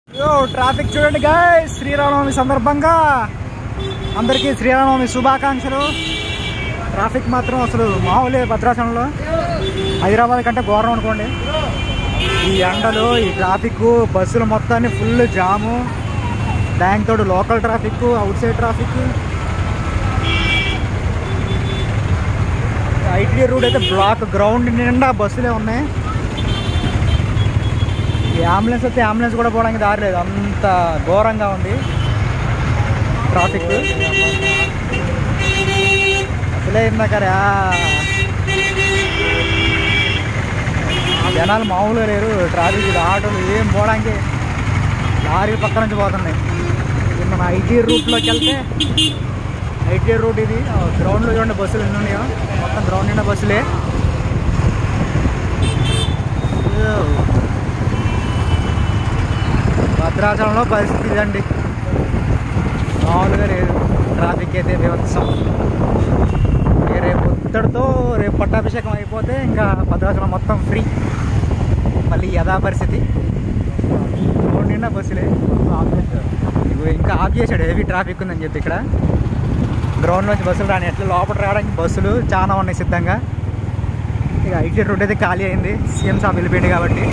Traffic చూడండి guys, Sri Rama Navami సందర్భంగా అందరికీ శ్రీరామనవమి శుభాకాంక్షలు. ట్రాఫిక్ మాత్రం అసలు మామూలే భద్రాచలంలో, హైదరాబాద్ కంటే ఘోరం అనుకోండి. ఈ ఎండలు, ఈ ట్రాఫిక్, బస్సులు మొత్తాన్ని ఫుల్ జాము, దానితో local traffic, outside traffic. IT route అయితే బ్లాక్, గ్రౌండ్ నిండా బస్సులే ఉన్నాయి. ఈ అంబులెన్స్ వస్తే అంబులెన్స్ కూడా పోవడానికి దారి లేదు, అంత ఘోరంగా ఉంది ట్రాఫిక్. అసలే ఇందాకరా జనాలు మామూలుగా లేరు. ట్రాఫిక్, ఆటోలు ఏం పోవడానికి, లారీ పక్క నుంచి పోతున్నాయి. మన ఐటీ రూట్లోకి వెళ్తే, ఐటీ రూట్ ఇది గ్రౌండ్లో చూడండి బస్సులు ఎన్ని ఉన్నాయో, మొత్తం గ్రౌండ్ నిండా బస్సులే. భద్రాచలంలో పరిస్థితి ఇదండి, మామూలుగా లేదు. ట్రాఫిక్ అయితే బీభత్సం. రేపు ఒత్తడితో, రేపు పట్టాభిషేకం అయిపోతే ఇంకా భద్రాచలం మొత్తం ఫ్రీ. మళ్ళీ యథా పరిస్థితి, రోడ్ నిండా బస్సులే. ఇంకా ఆఫ్ చేశాడు, హెవీ ట్రాఫిక్ ఉందని చెప్పి. ఇక్కడ గ్రౌండ్లోంచి బస్సులు రాని, ఎట్లా లోపల రావడానికి బస్సులు చాలా ఉన్నాయి సిద్ధంగా. ఇక ఐటీ రోడ్ అయితే ఖాళీ అయింది, సీఎం సాబ్ వెళ్ళిపోయింది కాబట్టి.